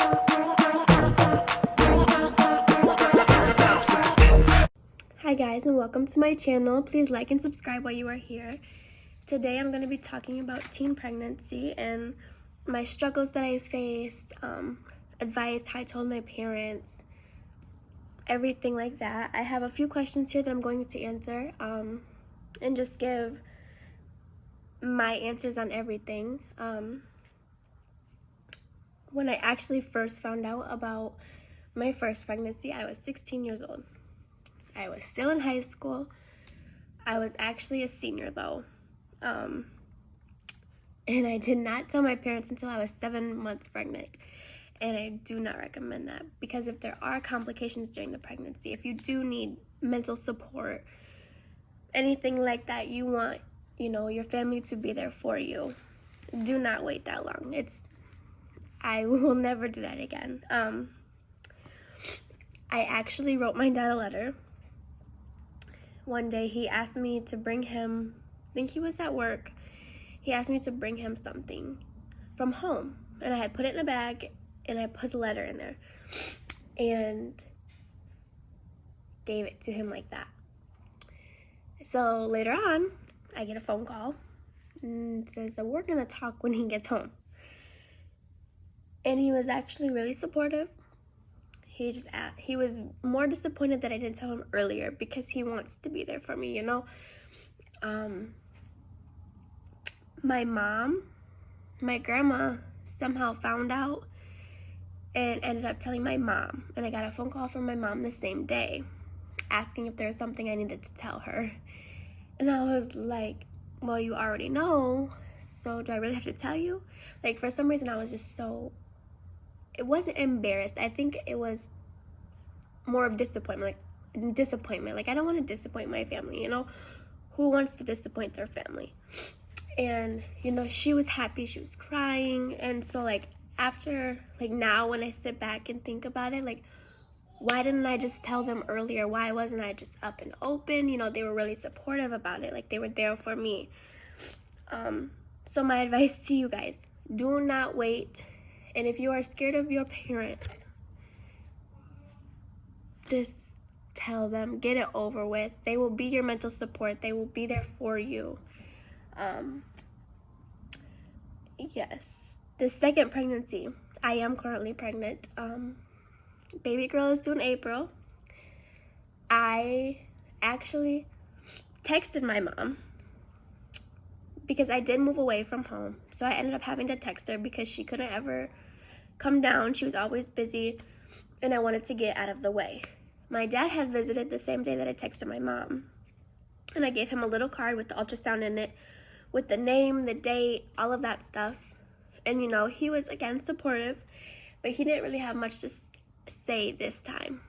Hi guys, and welcome to my channel. Please like and subscribe while you are here. Today I'm going to be talking about teen pregnancy and my struggles that I faced, advice, how I told my parents, everything like that. I have a few questions here that I'm going to answer and just give my answers on everything. When I actually first found out about my first pregnancy, I was 16 years old. I was still in high school. I was actually a senior though. And I did not tell my parents until I was 7 months pregnant. And I do not recommend that, because if there are complications during the pregnancy, if you do need mental support, anything like that, you want, your family to be there for you, do not wait that long. I will never do that again. I actually wrote my dad a letter. One day he asked me to bring him, I think he was at work, he asked me to bring him something from home. And I had put it in a bag and I put the letter in there and gave it to him like that. So later on, I get a phone call and says that we're gonna talk when he gets home. And he was actually really supportive. He was more disappointed that I didn't tell him earlier, because he wants to be there for me, My grandma somehow found out and ended up telling my mom. And I got a phone call from my mom the same day asking if there was something I needed to tell her. And I was like, well, you already know, so do I really have to tell you? Like, for some reason, I was just it wasn't embarrassed. I think it was more of disappointment. Like, I don't want to disappoint my family, Who wants to disappoint their family? And, she was happy, she was crying. And so, after, now when I sit back and think about it, why didn't I just tell them earlier? Why wasn't I just up and open? They were really supportive about it. They were there for me. So my advice to you guys, do not wait. And if you are scared of your parents, just tell them, get it over with. They will be your mental support. They will be there for you. Yes. The second pregnancy, I am currently pregnant. Baby girl is due in April. I actually texted my mom because I did move away from home. So I ended up having to text her because she couldn't ever come down. She was always busy, and I wanted to get out of the way. My dad had visited the same day that I texted my mom, and I gave him a little card with the ultrasound in it, with the name, the date, all of that stuff. And he was again supportive, but he didn't really have much to say this time.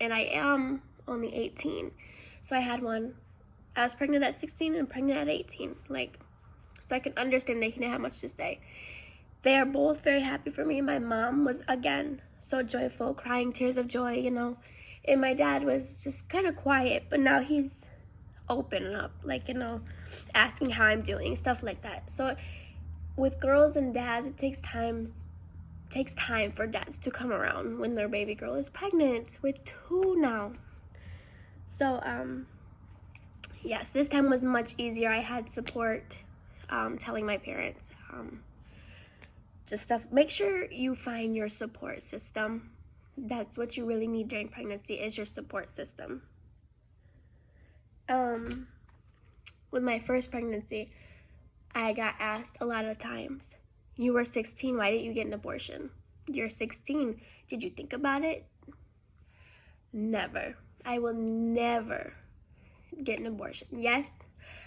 And I am only 18, so I was pregnant at 16 and pregnant at 18, so I can understand they didn't have much to say. They are both very happy for me. My mom was, again, so joyful, crying tears of joy, and my dad was just kind of quiet, but now he's open up, asking how I'm doing, stuff like that. So with girls and dads, it takes time for dads to come around when their baby girl is pregnant with 2 now. So yes, this time was much easier. I had support, telling my parents, just stuff. Make sure you find your support system. That's what you really need during pregnancy, is your support system. With my first pregnancy, I got asked a lot of times, you were 16, why didn't you get an abortion? You're 16, did you think about it? Never. I will never get an abortion. Yes,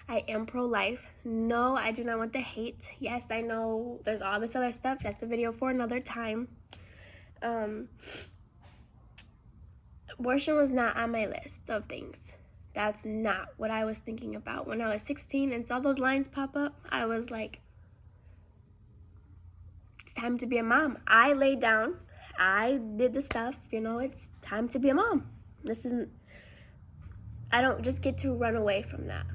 I am pro-life. No, I do not want the hate. Yes, I know there's all this other stuff. That's a video for another time. Abortion was not on my list of things. That's not what I was thinking about. When I was 16 and saw those lines pop up, I was like, it's time to be a mom. I laid down. I did the stuff, it's time to be a mom. I don't just get to run away from that.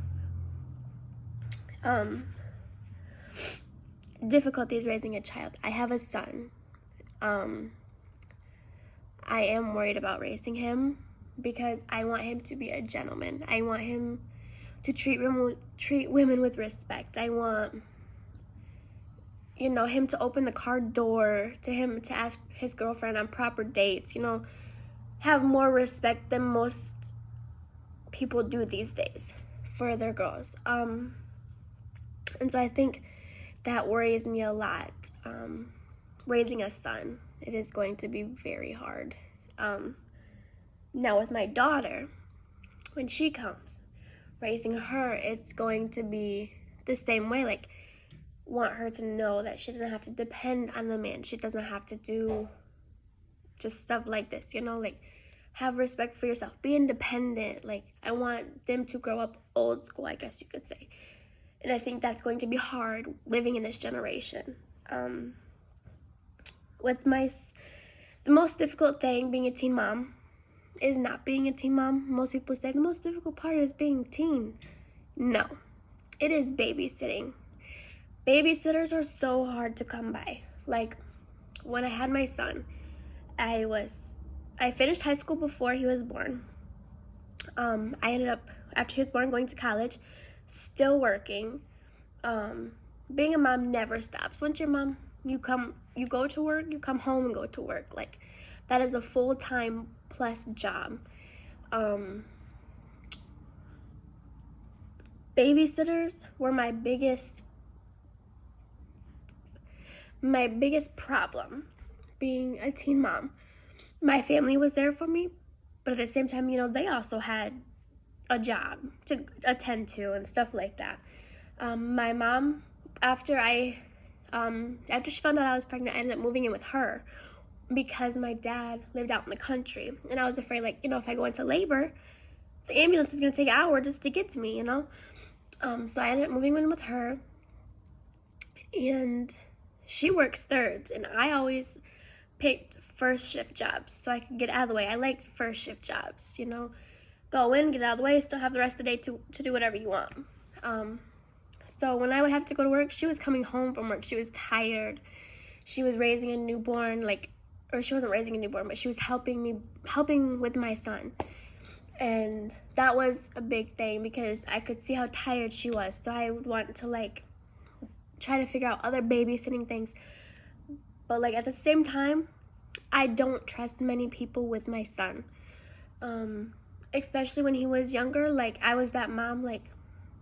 Difficulties raising a child. I have a son. I am worried about raising him because I want him to be a gentleman. I want him to treat women with respect. I want, him to open the car door to him to ask his girlfriend on proper dates, have more respect than most people do these days for their girls. And so I think that worries me a lot. Raising a son, it is going to be very hard. Now with my daughter, when she comes, raising her, it's going to be the same way. Like, want her to know that she doesn't have to depend on the man. She doesn't have to do just stuff like this, like, have respect for yourself, be independent. Like, I want them to grow up old school, I guess you could say. And I think that's going to be hard living in this generation. The most difficult thing being a teen mom is not being a teen mom. Most people say the most difficult part is being teen. No, it is babysitting. Babysitters are so hard to come by. Like, when I had my son, I finished high school before he was born. I ended up, after he was born, going to college, still working. Being a mom never stops. Once you're a mom, you go to work, you come home and go to work. Like, that is a full-time plus job. Babysitters were my biggest problem being a teen mom. My family was there for me, but at the same time, they also had a job to attend to and stuff like that. My mom, after she found out I was pregnant, I ended up moving in with her because my dad lived out in the country, and I was afraid, like, if I go into labor, the ambulance is going to take an hour just to get to me, So I ended up moving in with her, and she works thirds, and I always picked first shift jobs so I could get out of the way. I like first shift jobs, go in, get out of the way, still have the rest of the day to do whatever you want. So when I would have to go to work, she was coming home from work. She was tired. She was raising a newborn, or she wasn't raising a newborn, but she was helping with my son. And that was a big thing because I could see how tired she was. So I would want to, try to figure out other babysitting things. But, at the same time, I don't trust many people with my son. Especially when he was younger. I was that mom,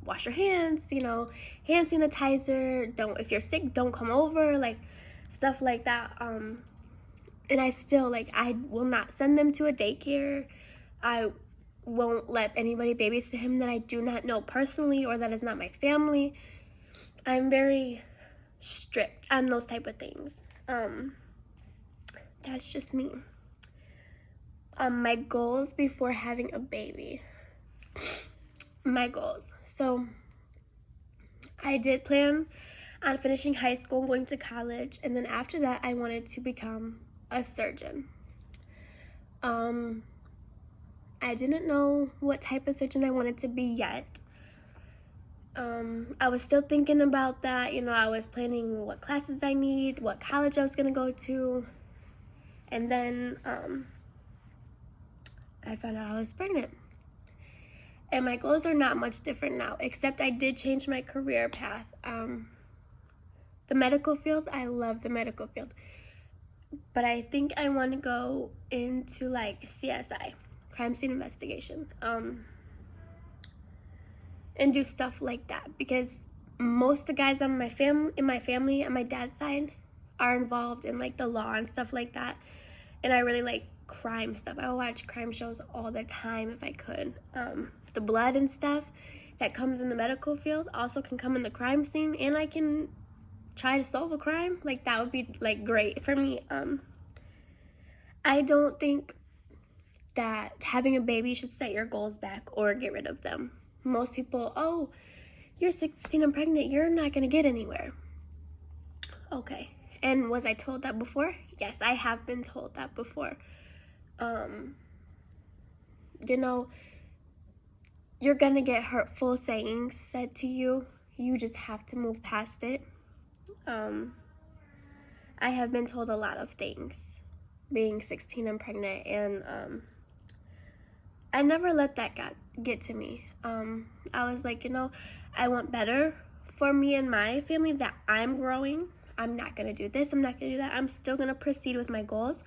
wash your hands, hand sanitizer, if you're sick, don't come over, stuff like that. And I still, I will not send them to a daycare. I won't let anybody babysit him that I do not know personally or that is not my family. I'm very strict on those type of things. That's just me. My goals before having a baby. My goals. So I did plan on finishing high school and going to college, and then after that I wanted to become a surgeon. I didn't know what type of surgeon I wanted to be yet. I was still thinking about that. I was planning what classes I need, what college I was going to go to. And then I found out I was pregnant. And my goals are not much different now, except I did change my career path. The medical field, I love the medical field. But I think I want to go into CSI, crime scene investigation. And do stuff like that because most of the guys in my family on my dad's side are involved in the law and stuff like that, and I really like crime stuff. I watch crime shows all the time if I could. The blood and stuff that comes in the medical field also can come in the crime scene, and I can try to solve a crime. That would be great for me. I don't think that having a baby should set your goals back or get rid of them. Most people, oh, you're 16 and pregnant, you're not going to get anywhere. Okay. And was I told that before? Yes, I have been told that before. You're going to get hurtful sayings said to you. You just have to move past it. I have been told a lot of things being 16 and pregnant, and I never let that get to me. I was like, I want better for me and my family, that I'm growing. I'm not going to do this. I'm not going to do that. I'm still going to proceed with my goals.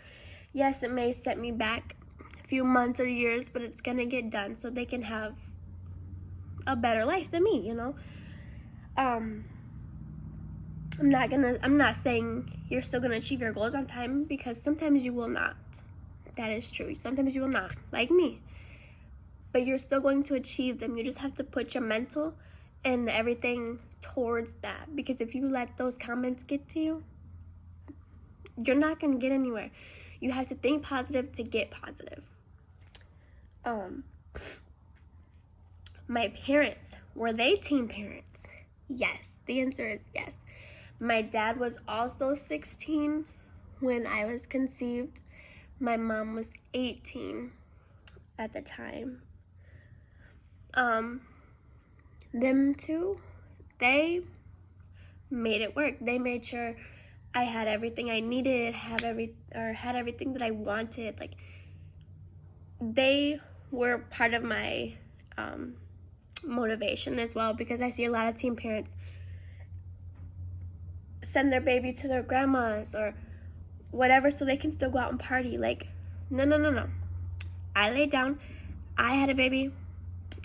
Yes, it may set me back a few months or years, but it's going to get done so they can have a better life than me, I'm not saying you're still going to achieve your goals on time, because sometimes you will not. That is true. Sometimes you will not, like me. But you're still going to achieve them. You just have to put your mental and everything towards that. Because if you let those comments get to you, you're not going to get anywhere. You have to think positive to get positive. My parents, were they teen parents? Yes. The answer is yes. My dad was also 16 when I was conceived. My mom was 18 at the time. Them two, they made it work. They made sure I had everything I needed, had everything that I wanted. Like, they were part of my motivation as well, because I see a lot of teen parents send their baby to their grandma's or whatever so they can still go out and party. Like, no. I laid down. I had a baby.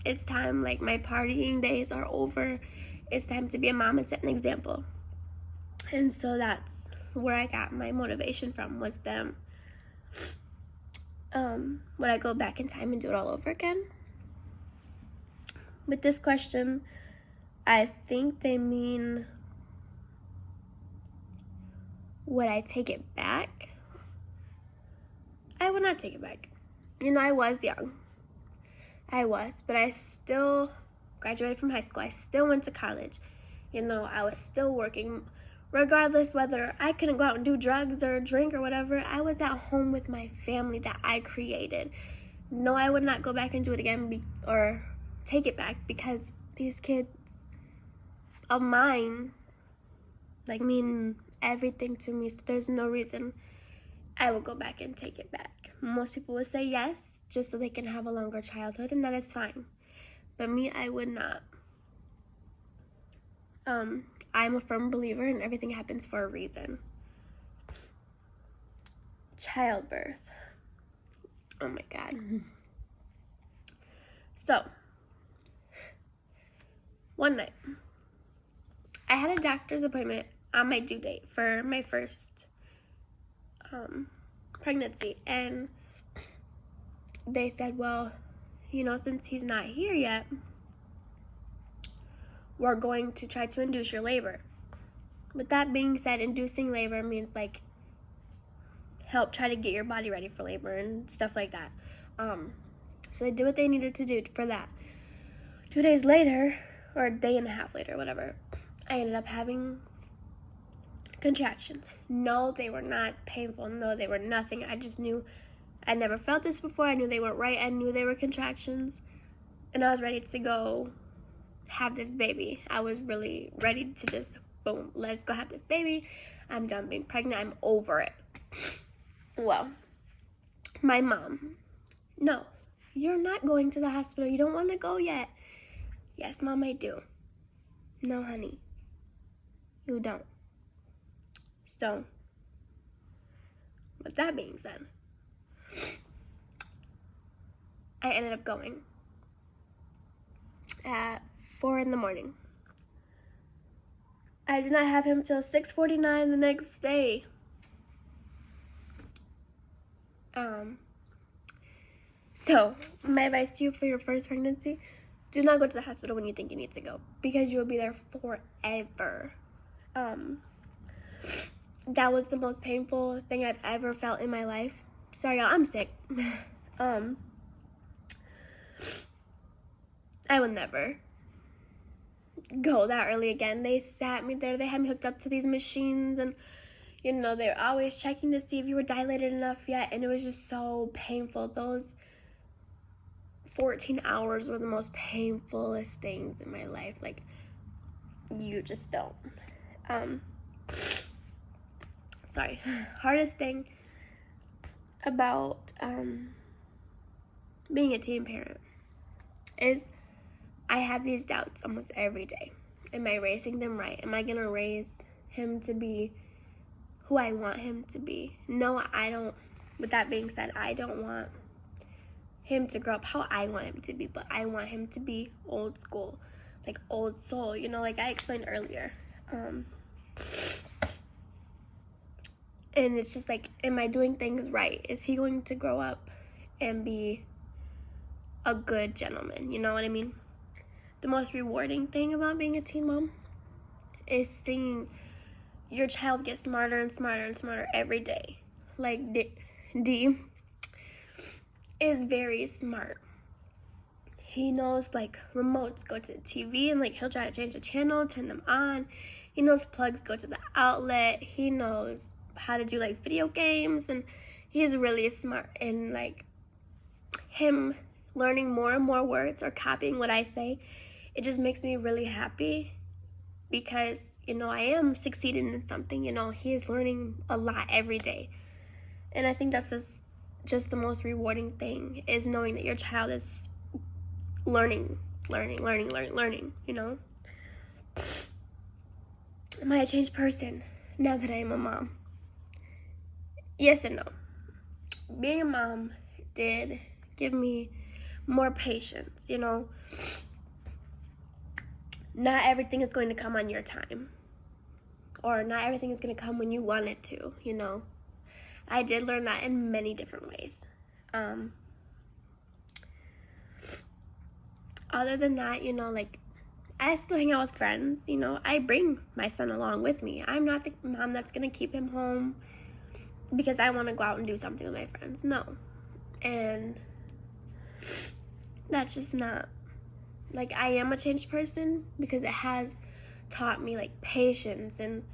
It's time. Like, my partying days are over. It's time to be a mom and set an example. And so that's where I got my motivation from, was them. Would I go back in time and do it all over again? With this question, I think they mean, would I take it back? I would not take it back. I was young. But I still graduated from high school. I still went to college. I was still working. Regardless whether I couldn't go out and do drugs or drink or whatever, I was at home with my family that I created. No, I would not go back and do it again or take it back, because these kids of mine, like, mean everything to me. So there's no reason I will go back and take it back. Most people would say yes, just so they can have a longer childhood, and that is fine. But me, I would not. I'm a firm believer in everything happens for a reason. Childbirth. Oh my God. So, one night, I had a doctor's appointment on my due date for my first pregnancy, and they said, well, since he's not here yet, we're going to try to induce your labor. With that being said, inducing labor means, like, help try to get your body ready for labor and stuff like that. So they did what they needed to do for that. 2 days later, or a day and a half later, whatever, I ended up having contractions. No, they were not painful. No, they were nothing. I just knew I never felt this before. I knew they weren't right. I knew they were contractions. And I was ready to go have this baby. I was really ready to just, boom, let's go have this baby. I'm done being pregnant. I'm over it. Well, my mom, no, you're not going to the hospital. You don't want to go yet. Yes, Mom, I do. No, honey, you don't. So, with that being said, I ended up going at 4 a.m. I did not have him till 6:49 the next day. So my advice to you for your first pregnancy: do not go to the hospital when you think you need to go, because you will be there forever. That was the most painful thing I've ever felt in my life. Sorry, y'all, I'm sick. I will never go that early again. They sat me there. They had me hooked up to these machines, and they were always checking to see if you were dilated enough yet, and it was just so painful. Those 14 hours were the most painfulest things in my life. Like, you just don't. hardest thing about being a teen parent is I have these doubts almost every day. Am I raising them right? Am I gonna raise him to be who I want him to be? No, I don't. With that being said, I don't want him to grow up how I want him to be, but I want him to be old school, like old soul, you know, like I explained earlier. And it's just like, am I doing things right? Is he going to grow up and be a good gentleman? You know what I mean? The most rewarding thing about being a teen mom is seeing your child get smarter and smarter and smarter every day. Like D is very smart. He knows like remotes go to the TV and like he'll try to change the channel, turn them on. He knows plugs go to the outlet. He knows how to do like video games, and he's really smart. And like him learning more and more words or copying what I say, it just makes me really happy because, you know, I am succeeding in something. You know, he is learning a lot every day. And I think that's just the most rewarding thing, is knowing that your child is learning, you know? Am I a changed person now that I am a mom? Yes and no. Being a mom did give me more patience, you know? Not everything is going to come on your time, or not everything is going to come when you want it to, you know? I did learn that in many different ways. Other than that, you know, like, I still hang out with friends, you know. I bring my son along with me. I'm not the mom that's going to keep him home because I want to go out and do something with my friends. No. And that's just not, like, I am a changed person because it has taught me, like, patience. And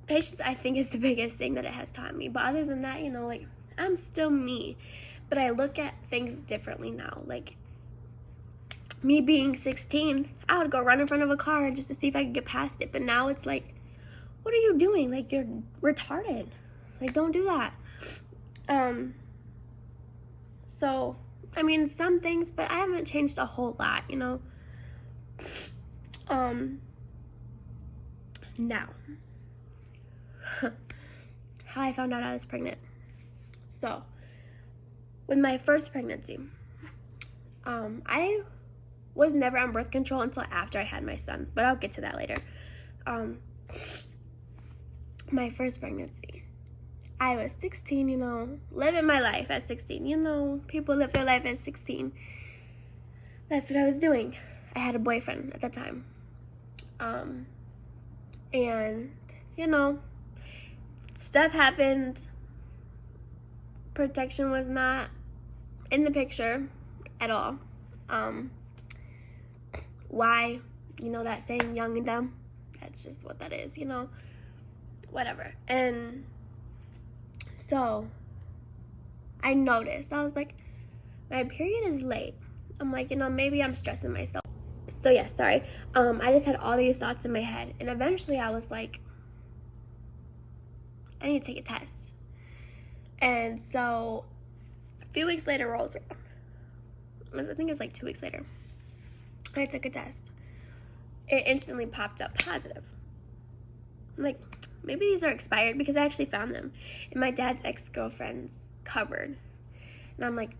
patience, I think, is the biggest thing that it has taught me. But other than that, you know, like, I'm still me. But I look at things differently now. Like, me being 16, I would go run in front of a car just to see if I could get past it. But now it's like, what are you doing? Like, you're retarded. Like, don't do that. So, I mean, some things, but I haven't changed a whole lot, you know? Now, how I found out I was pregnant. So, with my first pregnancy, I was never on birth control until after I had my son, but I'll get to that later. My first pregnancy, I was 16, you know, living my life at 16. You know, people live their life at 16. That's what I was doing. I had a boyfriend at the time. And, you know, stuff happened. Protection was not in the picture at all. Why? You know that saying, young and dumb? That's just what that is, you know? Whatever. And so I noticed, I was like, my period is late. I'm like, you know, maybe I'm stressing myself. So yeah, sorry. I just had all these thoughts in my head. And eventually I was like, I need to take a test. And so a few weeks later rolls around. I think it was like 2 weeks later. I took a test. It instantly popped up positive. I'm like, maybe these are expired, because I actually found them in my dad's ex-girlfriend's cupboard. And I'm like,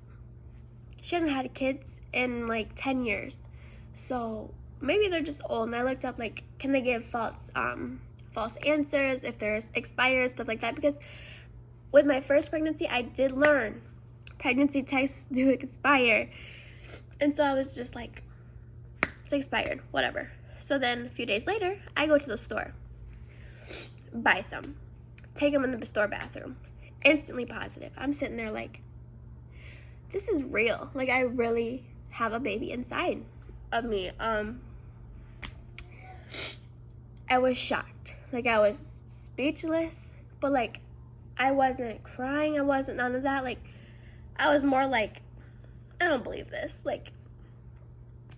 she hasn't had kids in like 10 years. So maybe they're just old. And I looked up, like, can they give false answers, if there's expired, stuff like that. Because with my first pregnancy, I did learn pregnancy tests do expire. And so I was just like, it's expired, whatever. So then a few days later, I go to the store, buy some, take them in the store bathroom, instantly positive. I'm sitting there like, this is real. Like, I really have a baby inside of me. I was shocked. Like, I was speechless, but like, I wasn't crying. I wasn't none of that. Like, I was more like, I don't believe this. Like,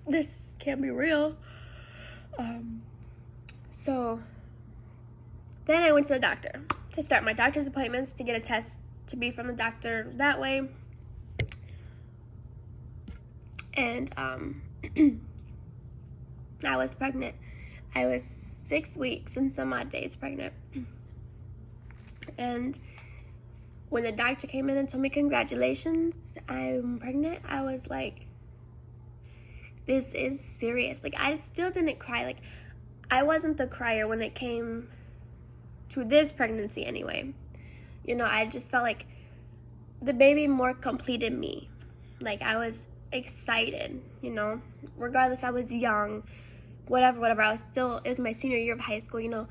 this can't be real. So Then I went to the doctor to start my doctor's appointments to get a test to be from the doctor that way. And I was pregnant. I was 6 weeks and some odd days pregnant. And when the doctor came in and told me, congratulations, I'm pregnant, I was like, this is serious. Like, I still didn't cry. Like, I wasn't the crier when it came to this pregnancy anyway. You know, I just felt like the baby more completed me. Like, I was excited, you know, regardless, I was young, whatever, I was still, it was my senior year of high school, you know,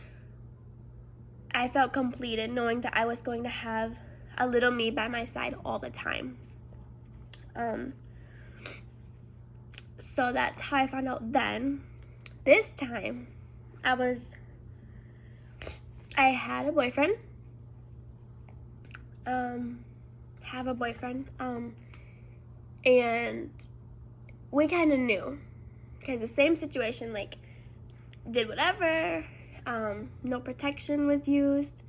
I felt completed knowing that I was going to have a little me by my side all the time. So that's how I found out then. This time, I had a boyfriend, and we kind of knew, because the same situation, like, did whatever, no protection was used,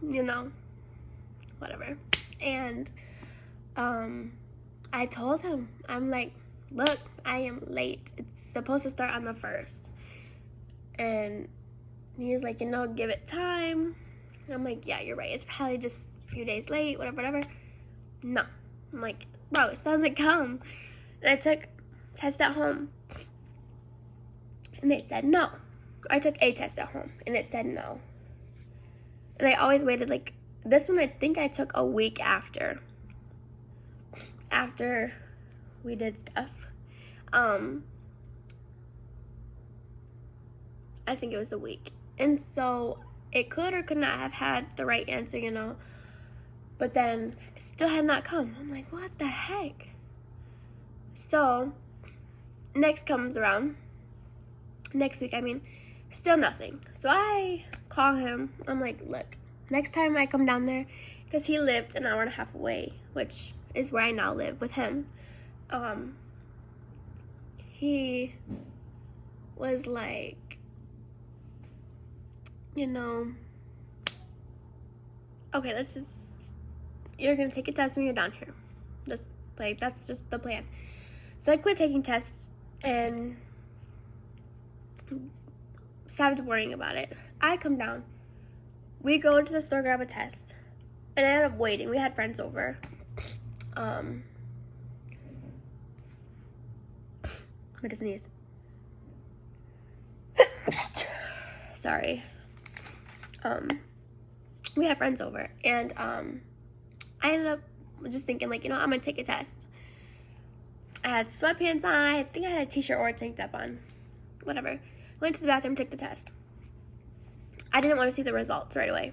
you know, whatever. And I told him, I'm like, look, I am late. It's supposed to start on the 1st. And he was like, you know, give it time. I'm like, yeah, you're right. It's probably just a few days late, whatever. No. I'm like, bro, it doesn't come. And I took tests at home, and they said no. I took a test at home, and it said no. And I always waited, like, this one I think I took a week after we did stuff. I think it was a week. And so it could or could not have had the right answer, you know. But then it still had not come. I'm like, what the heck? So next week, still nothing. So I call him. I'm like, look, next time I come down there, because he lived an hour and a half away, which is where I now live with him. He was like, you know, okay, you're gonna take a test when you're down here. That's just the plan. So I quit taking tests and stopped worrying about it. I come down. We go into the store, grab a test. And I ended up waiting. We had friends over. I'm gonna sneeze. Sorry. We had friends over. And I ended up just thinking, like, you know, I'm gonna take a test. I had sweatpants on. I think I had a t-shirt or a tank top on. Whatever. Went to the bathroom, took the test. I didn't want to see the results right away.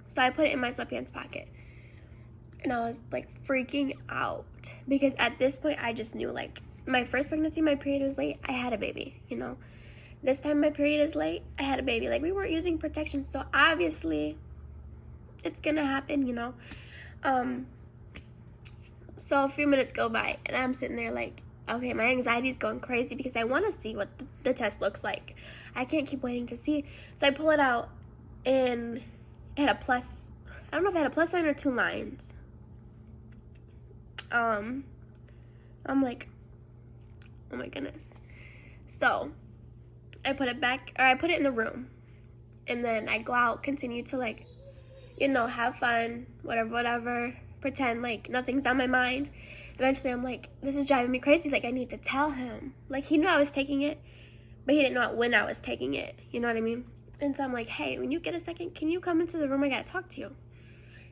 So I put it in my sweatpants pocket. And I was, like, freaking out. Because at this point, I just knew, like, my first pregnancy, my period was late. I had a baby, you know. This time my period is late. I had a baby. Like, we weren't using protection. So obviously, it's going to happen, you know. So a few minutes go by. And I'm sitting there, like, okay, my anxiety is going crazy because I want to see what the test looks like. I can't keep waiting to see. So I pull it out, and it had a plus. I don't know if it had a plus sign or 2 lines. I'm like, oh my goodness. So I put it in the room, and then I go out, continue to, like, you know, have fun, whatever, pretend like nothing's on my mind. Eventually I'm like, this is driving me crazy. Like, I need to tell him. Like, he knew I was taking it, but he didn't know when I was taking it. You know what I mean? And so I'm like, hey, when you get a second, can you come into the room? I gotta talk to you.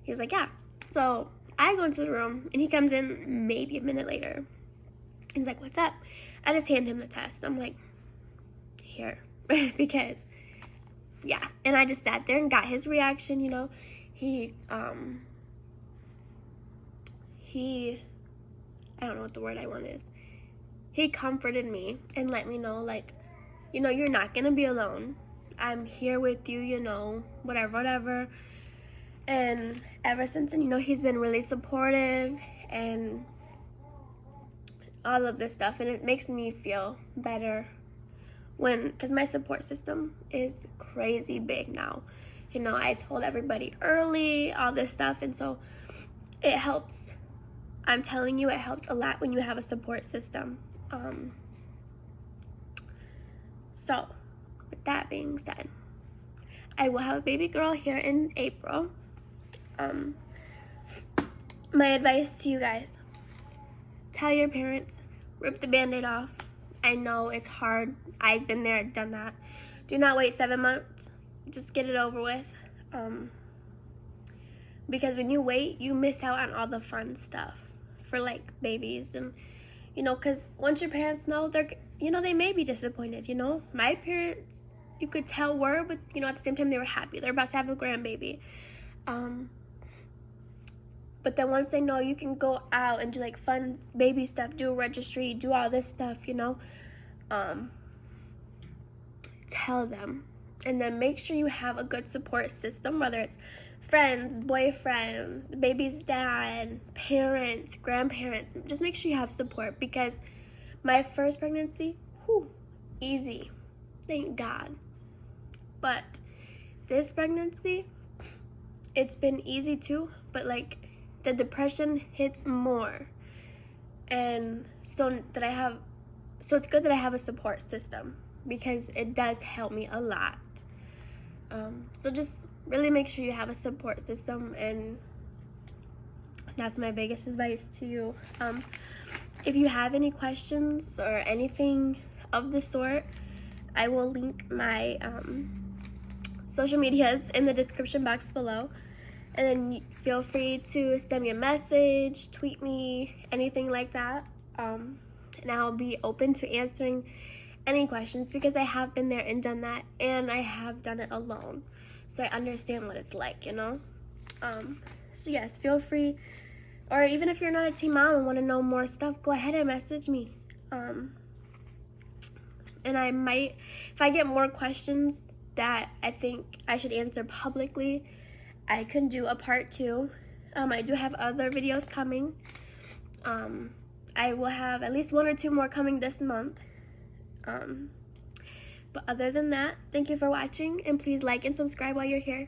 He's like, yeah. So I go into the room, and he comes in maybe a minute later. He's like, what's up? I just hand him the test. I'm like, here. Because, yeah. And I just sat there and got his reaction, you know. He, I don't know what the word I want is. He comforted me and let me know, like, you know, you're not gonna be alone. I'm here with you, you know, whatever. And ever since then, you know, he's been really supportive and all of this stuff. And it makes me feel better because my support system is crazy big now. You know, I told everybody early, all this stuff, and so it helps. I'm telling you, it helps a lot when you have a support system. So, with that being said, I will have a baby girl here in April. My advice to you guys, tell your parents, rip the Band-Aid off. I know it's hard. I've been there, done that. Do not wait 7 months. Just get it over with. Because when you wait, you miss out on all the fun stuff for like babies. And, you know, because once your parents know, they may be disappointed, you know. My parents, you could tell were, but, you know, at the same time, they were happy. They're about to have a grandbaby. But then once they know you can go out and do like fun baby stuff, do a registry, do all this stuff, you know, tell them. And then make sure you have a good support system, whether it's friends, boyfriend, the baby's dad, parents, grandparents. Just make sure you have support, because my first pregnancy, easy, thank God. But this pregnancy, it's been easy too, but like the depression hits more. And so it's good that I have a support system, because it does help me a lot. So just really make sure you have a support system, and that's my biggest advice to you. If you have any questions or anything of the sort, I will link my social medias in the description box below. And then feel free to send me a message, tweet me, anything like that. And I'll be open to answering any questions, because I have been there and done that, and I have done it alone. So I understand what it's like, you know? So yes, feel free. Or even if you're not a teen mom and want to know more stuff, go ahead and message me. And I might, if I get more questions that I think I should answer publicly, I can do a part 2. I do have other videos coming. I will have at least 1 or 2 more coming this month. But other than that, thank you for watching, and please like and subscribe while you're here.